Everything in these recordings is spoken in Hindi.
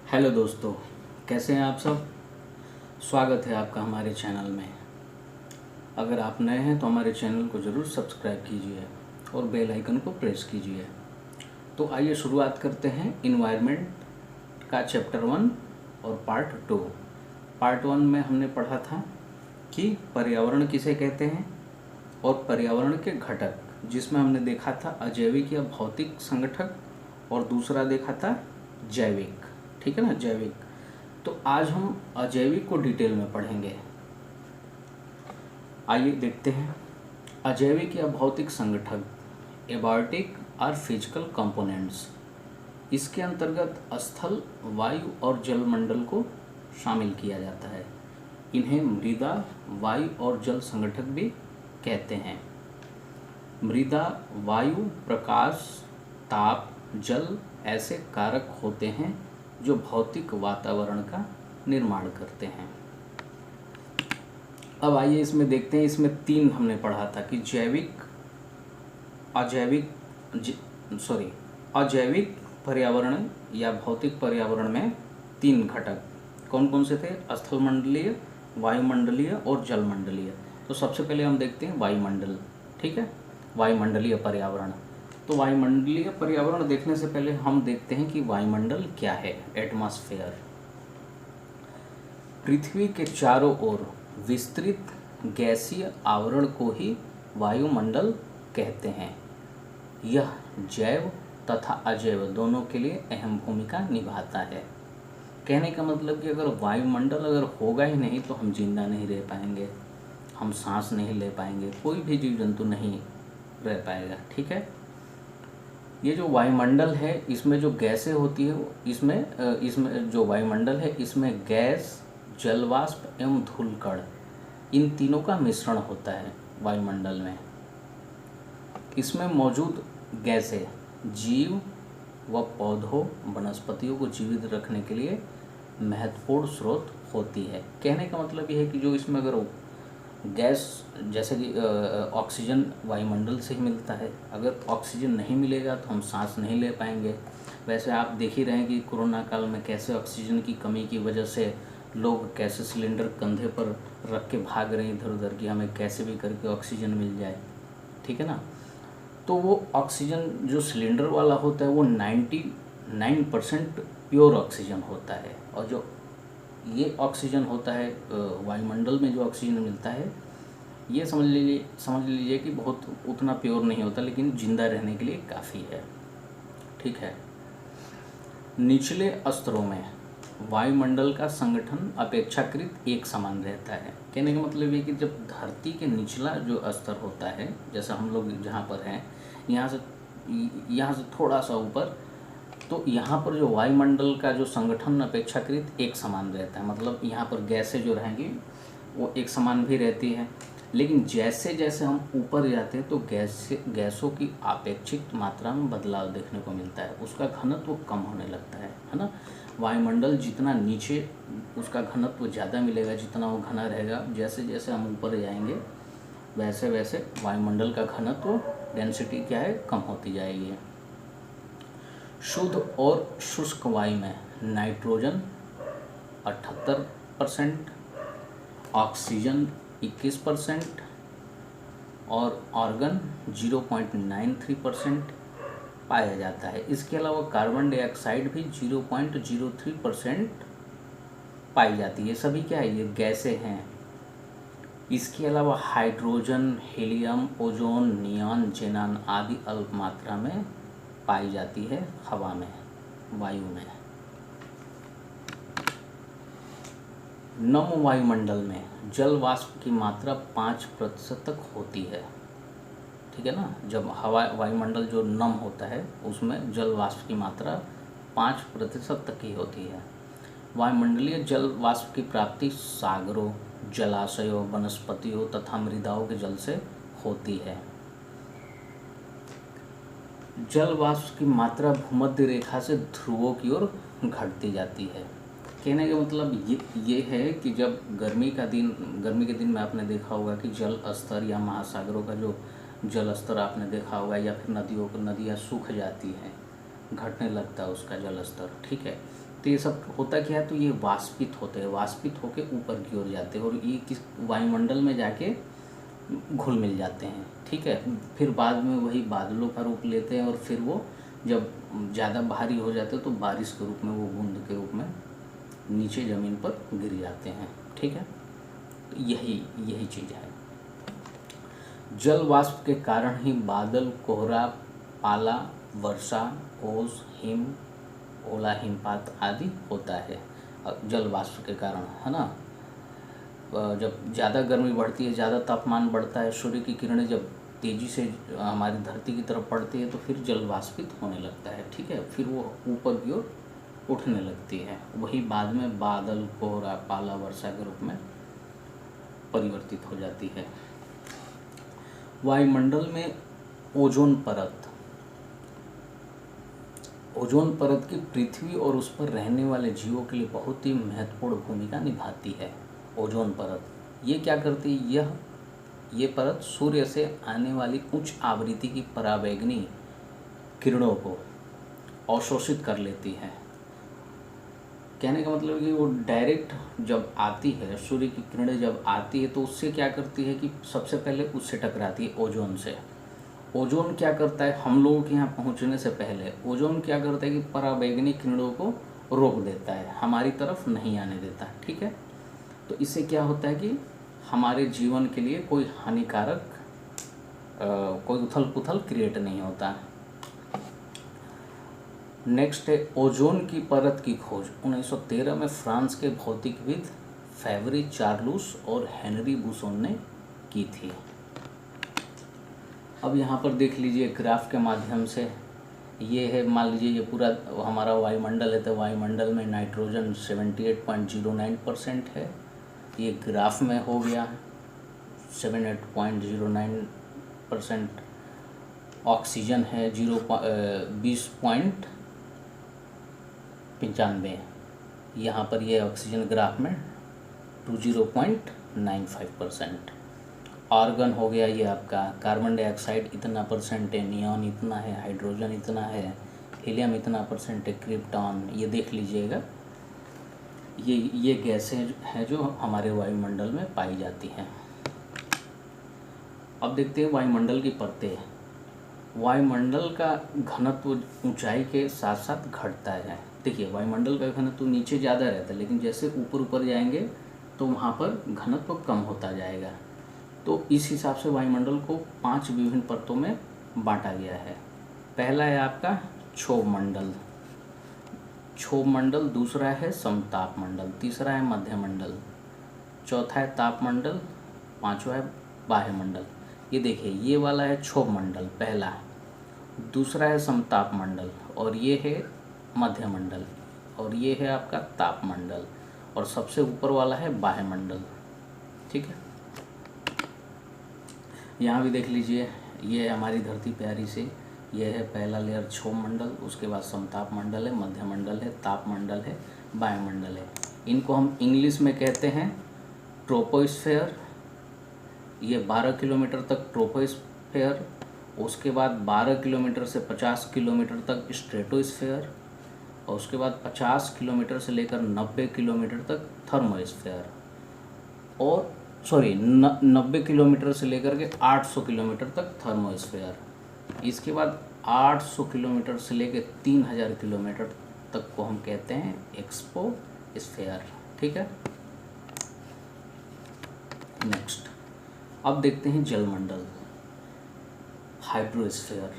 हेलो दोस्तों, कैसे हैं आप सब। स्वागत है आपका हमारे चैनल में। अगर आप नए हैं तो हमारे चैनल को ज़रूर सब्सक्राइब कीजिए और बेल आइकन को प्रेस कीजिए। तो आइए शुरुआत करते हैं इन्वायरमेंट का चैप्टर 1 और पार्ट 2। पार्ट 1 में हमने पढ़ा था कि पर्यावरण किसे कहते हैं और पर्यावरण के घटक, जिसमें हमने देखा था अजैविक या भौतिक संगठक और दूसरा देखा था जैविक। ठीक है ना, जैविक। तो आज हम अजैविक को डिटेल में पढ़ेंगे। आइए देखते हैं। अजैविक या भौतिक संगठक, एबायोटिक और फिजिकल कंपोनेंट्स, इसके अंतर्गत स्थल, वायु और जलमंडल को शामिल किया जाता है। इन्हें मृदा, वायु और जल संगठक भी कहते हैं। मृदा, वायु, प्रकाश, ताप, जल ऐसे कारक होते हैं जो भौतिक वातावरण का निर्माण करते हैं। अब आइए इसमें देखते हैं। इसमें 3 हमने पढ़ा था कि अजैविक पर्यावरण या भौतिक पर्यावरण में 3 घटक कौन कौन से थे? स्थलमंडलीय, वायुमंडलीय और जलमंडलीय। तो सबसे पहले हम देखते हैं वायुमंडल। ठीक है, वायुमंडलीय पर्यावरण। तो वायुमंडलीय पर्यावरण देखने से पहले हम देखते हैं कि वायुमंडल क्या है। एटमॉस्फेयर पृथ्वी के चारों ओर विस्तृत गैसीय आवरण को ही वायुमंडल कहते हैं। यह जैव तथा अजैव दोनों के लिए अहम भूमिका निभाता है। कहने का मतलब कि अगर वायुमंडल अगर होगा ही नहीं तो हम जिंदा नहीं रह पाएंगे, हम सांस नहीं ले पाएंगे, कोई भी जीव जंतु नहीं रह पाएगा। ठीक है, ये जो वायुमंडल है इसमें जो गैसें होती है, इसमें जो वायुमंडल है इसमें गैस, जलवाष्प एवं धूलकण, इन तीनों का मिश्रण होता है वायुमंडल में। इसमें मौजूद गैसें जीव व पौधों, वनस्पतियों को जीवित रखने के लिए महत्वपूर्ण स्रोत होती है। कहने का मतलब ये है कि जो इसमें अगर गैस, जैसे कि ऑक्सीजन वायुमंडल से ही मिलता है, अगर ऑक्सीजन नहीं मिलेगा तो हम सांस नहीं ले पाएंगे। वैसे आप देख ही रहे हैं कि कोरोना काल में कैसे ऑक्सीजन की कमी की वजह से लोग कैसे सिलेंडर कंधे पर रख के भाग रहे हैं इधर उधर कि हमें कैसे भी करके ऑक्सीजन मिल जाए। ठीक है ना, तो वो ऑक्सीजन जो सिलेंडर वाला होता है वो 99% प्योर ऑक्सीजन होता है, और जो ये ऑक्सीजन होता है वायुमंडल में जो ऑक्सीजन मिलता है, ये समझ लीजिए कि बहुत उतना प्योर नहीं होता, लेकिन जिंदा रहने के लिए काफ़ी है। ठीक है, निचले स्तरों में वायुमंडल का संगठन अपेक्षाकृत एक समान रहता है। कहने का मतलब ये कि जब धरती के निचला जो स्तर होता है, जैसे हम लोग जहाँ पर हैं, यहाँ से थोड़ा सा ऊपर, तो यहाँ पर जो वायुमंडल का जो संगठन अपेक्षाकृत एक समान रहता है। मतलब यहाँ पर गैसें जो रहेंगी वो एक समान भी रहती है, लेकिन जैसे जैसे हम ऊपर जाते हैं तो गैसों की अपेक्षित मात्रा में बदलाव देखने को मिलता है, उसका घनत्व कम होने लगता है ना। वायुमंडल जितना नीचे, उसका घनत्व ज़्यादा मिलेगा, जितना वो घना रहेगा। जैसे जैसे हम ऊपर जाएंगे वैसे वैसे वायुमंडल का घनत्व, डेंसिटी क्या है, कम होती जाएगी। शुद्ध और शुष्क वायु में नाइट्रोजन 78%, ऑक्सीजन 21% और आर्गन 0.93% पाया जाता है। इसके अलावा कार्बन डाइऑक्साइड भी 0.03% पाई जाती है। सभी क्या है, ये गैसें हैं। इसके अलावा hydrogen, helium, ozone, neon, xenon आदि अल्प मात्रा में पाई जाती है हवा में, वायु में। नम वायुमंडल में जल वाष्प की मात्रा 5% तक होती है। ठीक है ना, जब हवा वायुमंडल जो नम होता है उसमें जल वाष्प की मात्रा 5% तक ही होती है। वायुमंडलीय जल वाष्प की प्राप्ति सागरों, जलाशयों, वनस्पतियों तथा मृदाओं के जल से होती है। जल वाष्प की मात्रा भूमध्य रेखा से ध्रुवों की ओर घटती जाती है। कहने का मतलब ये है कि जब गर्मी के दिन में आपने देखा होगा कि जल स्तर या महासागरों का जो जल स्तर आपने देखा होगा, या फिर नदियाँ सूख जाती हैं, घटने लगता है उसका जल स्तर। ठीक है, तो ये सब होता क्या है, तो ये वाष्पित होते हैं, वाष्पित होके ऊपर की ओर जाते हैं और ये किस वायुमंडल में जाके घुल मिल जाते हैं। ठीक है, फिर बाद में वही बादलों का रूप लेते हैं और फिर वो जब ज़्यादा भारी हो जाते हैं तो बारिश के रूप में, वो बूंद के रूप में नीचे ज़मीन पर गिर जाते हैं। ठीक है, तो यही चीज़ है। जल वाष्प के कारण ही बादल, कोहरा, पाला, वर्षा, ओस, हिम, ओला, हिमपात आदि होता है जल वाष्प के कारण, है ना। जब ज़्यादा गर्मी बढ़ती है, ज़्यादा तापमान बढ़ता है, सूर्य की किरणें जब तेज़ी से हमारी धरती की तरफ पड़ती है तो फिर जल वाष्पित होने लगता है। ठीक है, फिर वो ऊपर की ओर उठने लगती है, वही बाद में बादल, कोहरा, पाला, वर्षा के रूप में परिवर्तित हो जाती है। वायुमंडल में ओजोन परत, ओजोन परत की पृथ्वी और उस पर रहने वाले जीवों के लिए बहुत ही महत्वपूर्ण भूमिका निभाती है। ओजोन परत ये क्या करती है, ये परत सूर्य से आने वाली उच्च आवृत्ति की पराबैंगनी किरणों को अवशोषित कर लेती है। कहने का मतलब कि वो डायरेक्ट जब आती है, सूर्य की किरणें जब आती है तो उससे क्या करती है कि सबसे पहले उससे टकराती है ओजोन से। ओजोन क्या करता है, हम लोगों के यहाँ पहुँचने से पहले ओजोन क्या करता है कि पराबैंगनी किरणों को रोक देता है, हमारी तरफ नहीं आने देता। ठीक है, तो इससे क्या होता है कि हमारे जीवन के लिए कोई हानिकारक कोई उथल पुथल क्रिएट नहीं होता। नेक्स्ट है ओजोन की परत की खोज 1913 में फ्रांस के भौतिकविद फेवरी चार्लूस और हेनरी बुसोन ने की थी। अब यहाँ पर देख लीजिए ग्राफ के माध्यम से, ये है, मान लीजिए ये पूरा हमारा वायुमंडल है, तो वायुमंडल में नाइट्रोजन 78.09% है, ये ग्राफ में हो गया 78.09%। ऑक्सीजन है 20.95, यहाँ पर ये ऑक्सीजन ग्राफ में 20.95%। आर्गन हो गया ये आपका, कार्बन डाइऑक्साइड इतना परसेंट है, नियॉन इतना है, हाइड्रोजन इतना है, हीलियम इतना परसेंट है, क्रिप्टॉन, ये देख लीजिएगा। ये गैसें हैं जो हमारे वायुमंडल में पाई जाती हैं। अब देखते हैं वायुमंडल की परतें। वायुमंडल का घनत्व ऊंचाई के साथ साथ घटता है। देखिए वायुमंडल का घनत्व नीचे ज़्यादा रहता है, लेकिन जैसे ऊपर ऊपर जाएंगे तो वहाँ पर घनत्व कम होता जाएगा। तो इस हिसाब से वायुमंडल को 5 विभिन्न परतों में बांटा गया है। पहला है आपका क्षोभ मंडल, दूसरा है समताप मंडल, तीसरा है मध्य मंडल, चौथा है तापमंडल, पांचवा है बाह्य मंडल। ये देखिए ये वाला है क्षोभ मंडल पहला, दूसरा है समताप मंडल, और ये है मध्य मंडल, और ये है आपका तापमंडल, और सबसे ऊपर वाला है बाह्य मंडल। ठीक है, यहाँ भी देख लीजिए, ये है हमारी धरती प्यारी से, ये है पहला लेयर क्षोभ मंडल, उसके बाद समताप मंडल है, मध्य मंडल है, तापमंडल है, वायुमंडल है। इनको हम इंग्लिश में कहते हैं ट्रोपोस्फेयर। ये 12 किलोमीटर तक ट्रोपोस्फेयर, उसके बाद 12 किलोमीटर से 50 किलोमीटर तक स्ट्रेटोस्फेयर, और उसके बाद 50 किलोमीटर से लेकर 90 किलोमीटर तक थर्मोस्फेयर, और 90 किलोमीटर से लेकर के 800 किलोमीटर तक थर्मोस्फेयर। इसके बाद 800 किलोमीटर से लेकर 3000 किलोमीटर तक को हम कहते हैं एक्सपोस्फेयर। ठीक है, नेक्स्ट अब देखते हैं जलमंडल, हाइड्रोस्फीयर।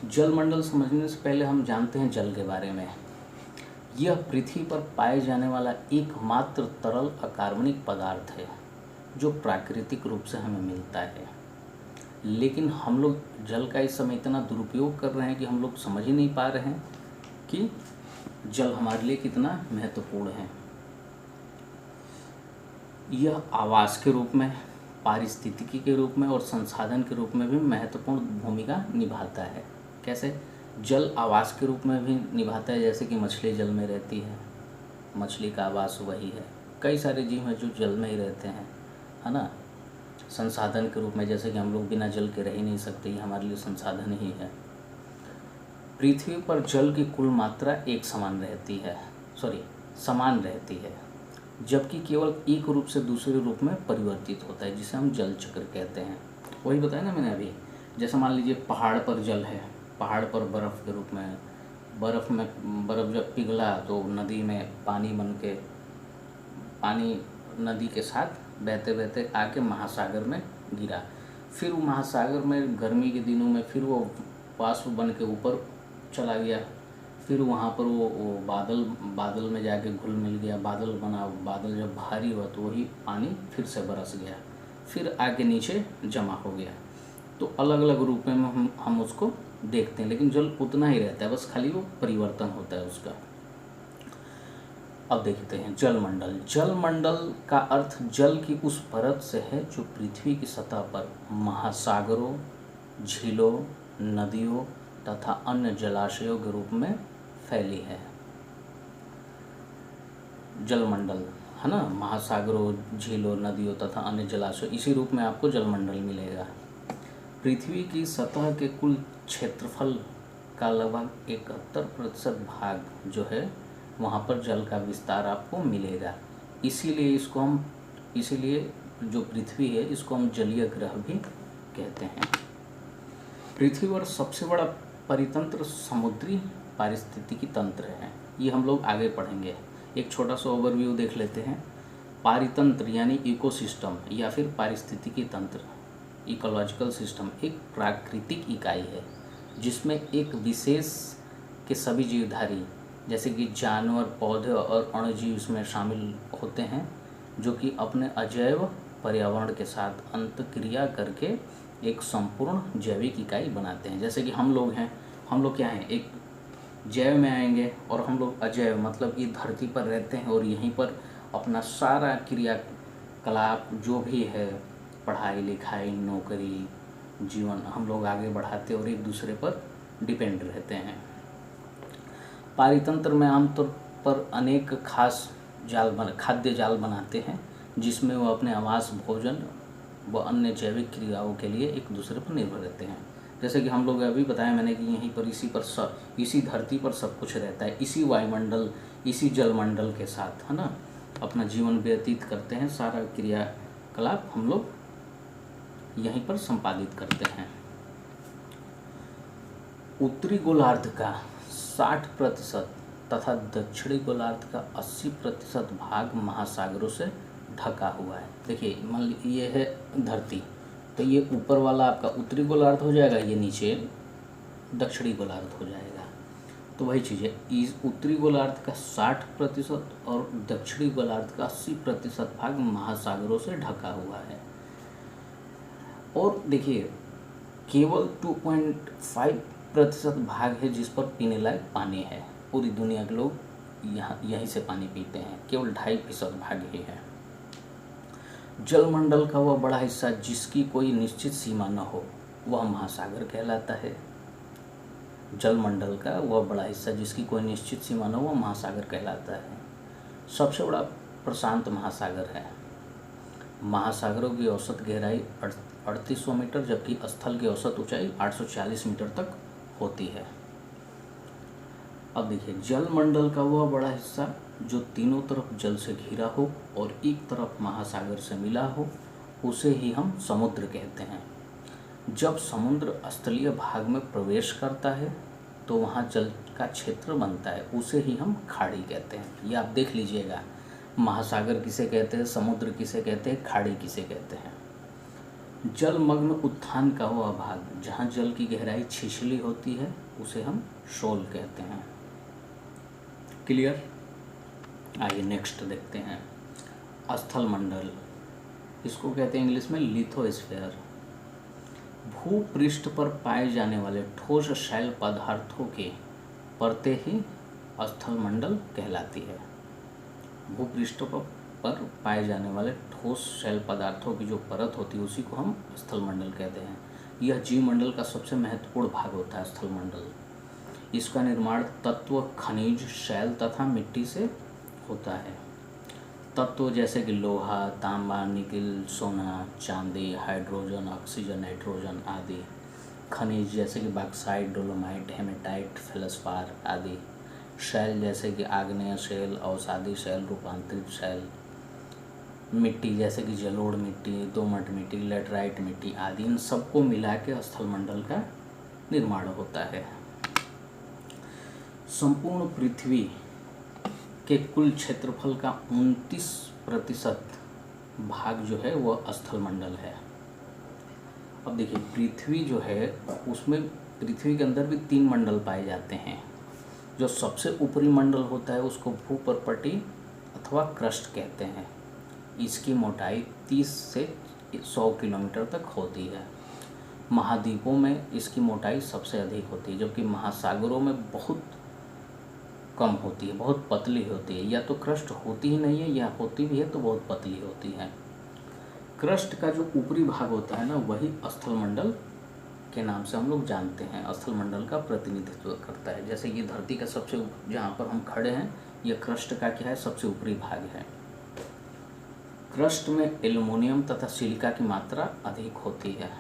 जलमंडल समझने से पहले हम जानते हैं जल के बारे में। यह पृथ्वी पर पाए जाने वाला एकमात्र तरल अकार्बनिक पदार्थ है जो प्राकृतिक रूप से हमें मिलता है, लेकिन हम लोग जल का इस समय इतना दुरुपयोग कर रहे हैं कि हम लोग समझ ही नहीं पा रहे हैं कि जल हमारे लिए कितना महत्वपूर्ण है। यह आवास के रूप में, पारिस्थितिकी के रूप में और संसाधन के रूप में भी महत्वपूर्ण भूमिका निभाता है। कैसे? जल आवास के रूप में भी निभाता है, जैसे कि मछली जल में रहती है, मछली का आवास वही है। कई सारे जीव हैं जो जल में ही रहते हैं, है ना। संसाधन के रूप में, जैसे कि हम लोग बिना जल के रह ही नहीं सकते, ये हमारे लिए संसाधन ही है। पृथ्वी पर जल की कुल मात्रा एक समान रहती है, समान रहती है, जबकि केवल एक रूप से दूसरे रूप में परिवर्तित होता है, जिसे हम जल चक्र कहते हैं। वही बताया ना मैंने अभी, जैसे मान लीजिए पहाड़ पर जल है, पहाड़ पर बर्फ़ के रूप में, बर्फ़ जब पिघला तो नदी में पानी बन के, पानी नदी के साथ बहते बहते आके महासागर में गिरा, फिर वो महासागर में गर्मी के दिनों में फिर वो वाष्प बन के ऊपर चला गया, फिर वहाँ पर वो बादल में जाके घुल मिल गया, बादल बना, बादल जब भारी हुआ तो वही पानी फिर से बरस गया, फिर आके नीचे जमा हो गया। तो अलग अलग रूप में हम उसको देखते हैं, लेकिन जल उतना ही रहता है, बस खाली वो परिवर्तन होता है उसका। अब देखते हैं जलमंडल। जलमंडल का अर्थ जल की उस परत से है जो पृथ्वी की सतह पर महासागरों, झीलों, नदियों तथा अन्य जलाशयों के रूप में फैली है। जलमंडल है ना, महासागरों, झीलों, नदियों तथा अन्य जलाशयों, इसी रूप में आपको जलमंडल मिलेगा। पृथ्वी की सतह के कुल क्षेत्रफल का लगभग 71% भाग जो है वहाँ पर जल का विस्तार आपको मिलेगा। इसीलिए जो पृथ्वी है इसको हम जलीय ग्रह भी कहते हैं। पृथ्वी पर सबसे बड़ा परितंत्र समुद्री पारिस्थितिकी तंत्र है, ये हम लोग आगे पढ़ेंगे। एक छोटा सा ओवरव्यू देख लेते हैं। पारितंत्र यानी इकोसिस्टम या फिर पारिस्थितिकी तंत्र, इकोलॉजिकल सिस्टम एक प्राकृतिक इकाई है जिसमें एक विशेष के सभी जीवधारी जैसे कि जानवर, पौधे और अणुजीव इसमें शामिल होते हैं, जो कि अपने अजैव पर्यावरण के साथ अंतक्रिया करके एक संपूर्ण जैविक इकाई बनाते हैं। जैसे कि हम लोग हैं, हम लोग क्या हैं, एक जैव में आएंगे और हम लोग अजैव मतलब कि धरती पर रहते हैं और यहीं पर अपना सारा क्रियाकलाप जो भी है, पढ़ाई लिखाई, नौकरी, जीवन हम लोग आगे बढ़ाते और एक दूसरे पर डिपेंड रहते हैं। पारितंत्र में आमतौर पर अनेक खास खाद्य जाल बनाते हैं जिसमें वो अपने आवास, भोजन व अन्य जैविक क्रियाओं के लिए एक दूसरे पर निर्भर रहते हैं। जैसे कि हम लोग अभी बताया मैंने कि यहीं पर इसी धरती पर सब कुछ रहता है, इसी वायुमंडल, इसी जलमंडल के साथ, है ना, अपना जीवन व्यतीत करते हैं, सारा क्रियाकलाप हम लोग यहीं पर संपादित करते हैं। उत्तरी गोलार्ध का 60% तथा दक्षिणी गोलार्ध का 80% भाग महासागरों से ढका हुआ है। देखिए मान लीजिए ये है धरती, तो ये ऊपर वाला आपका उत्तरी गोलार्ध हो जाएगा, ये नीचे दक्षिणी गोलार्ध हो जाएगा। तो वही चीज़ है, इस उत्तरी गोलार्ध का 60% और दक्षिणी गोलार्ध का 80% भाग महासागरों से ढका हुआ है। और देखिए केवल 2.5% भाग है जिस पर पीने लायक पानी है। पूरी दुनिया के लोग यहीं से पानी पीते हैं, केवल 2.5% भाग ही है। जलमंडल का वह बड़ा हिस्सा जिसकी कोई निश्चित सीमा न हो वह महासागर कहलाता है। जलमंडल का वह बड़ा हिस्सा जिसकी कोई निश्चित सीमा न हो वह महासागर कहलाता है। सबसे बड़ा प्रशांत महासागर है। महासागरों की औसत गहराई 3800 मीटर जबकि स्थल की औसत ऊंचाई 840 मीटर तक होती है। अब देखिए जलमंडल का वह बड़ा हिस्सा जो तीनों तरफ जल से घिरा हो और एक तरफ महासागर से मिला हो उसे ही हम समुद्र कहते हैं। जब समुद्र स्थलीय भाग में प्रवेश करता है तो वहाँ जल का क्षेत्र बनता है, उसे ही हम खाड़ी कहते हैं। ये आप देख लीजिएगा, महासागर किसे कहते हैं, समुद्र किसे कहते हैं, खाड़ी किसे कहते हैं। जलमग्न उत्थान का वह भाग जहाँ जल की गहराई छिछली होती है उसे हम शोल कहते हैं। क्लियर? आइए नेक्स्ट देखते हैं स्थल मंडल, इसको कहते हैं इंग्लिश में लिथोस्फीयर। भूपृष्ठ पर पाए जाने वाले ठोस शैल पदार्थों के परतें ही स्थल मंडल कहलाती है। भूपृष्ठ पर पाए जाने वाले ठोस शैल पदार्थों की जो परत होती है उसी को हम स्थल मंडल कहते हैं। यह जीवमंडल का सबसे महत्वपूर्ण भाग होता है स्थल मंडल। इसका निर्माण तत्व, खनिज, शैल तथा मिट्टी से होता है। तत्व जैसे कि लोहा, तांबा, निकिल, सोना, चांदी, हाइड्रोजन, ऑक्सीजन, नाइट्रोजन आदि। खनिज जैसे कि बॉक्साइट, डोलोमाइट, हेमेटाइट, फेल्ड्स्पार आदि। शैल जैसे कि आग्नेय शैल, अवसादी शैल, रूपांतरित शैल। मिट्टी जैसे कि जलोढ़ मिट्टी, दोमट मिट्टी, लेटराइट मिट्टी आदि, इन सबको मिला के स्थलमंडल का निर्माण होता है। संपूर्ण पृथ्वी के कुल क्षेत्रफल का 29% भाग जो है वह स्थलमंडल है। अब देखिए पृथ्वी जो है उसमें पृथ्वी के अंदर भी 3 मंडल पाए जाते हैं। जो सबसे ऊपरी मंडल होता है उसको भूपर्पटी अथवा क्रस्ट कहते हैं। इसकी मोटाई 30 से 100 किलोमीटर तक होती है। महाद्वीपों में इसकी मोटाई सबसे अधिक होती है, जबकि महासागरों में बहुत कम होती है, बहुत पतली होती है। या तो क्रस्ट होती ही नहीं है या होती भी है तो बहुत पतली होती है। क्रस्ट का जो ऊपरी भाग होता है ना वही स्थलमंडल के नाम से हम लोग जानते हैं, स्थलमंडल का प्रतिनिधित्व करता है। जैसे ये धरती का सबसे जहाँ पर हम खड़े हैं यह क्रस्ट का क्या है, सबसे ऊपरी भाग है। क्रस्ट में एल्युमिनियम तथा सिलिका की मात्रा अधिक होती है।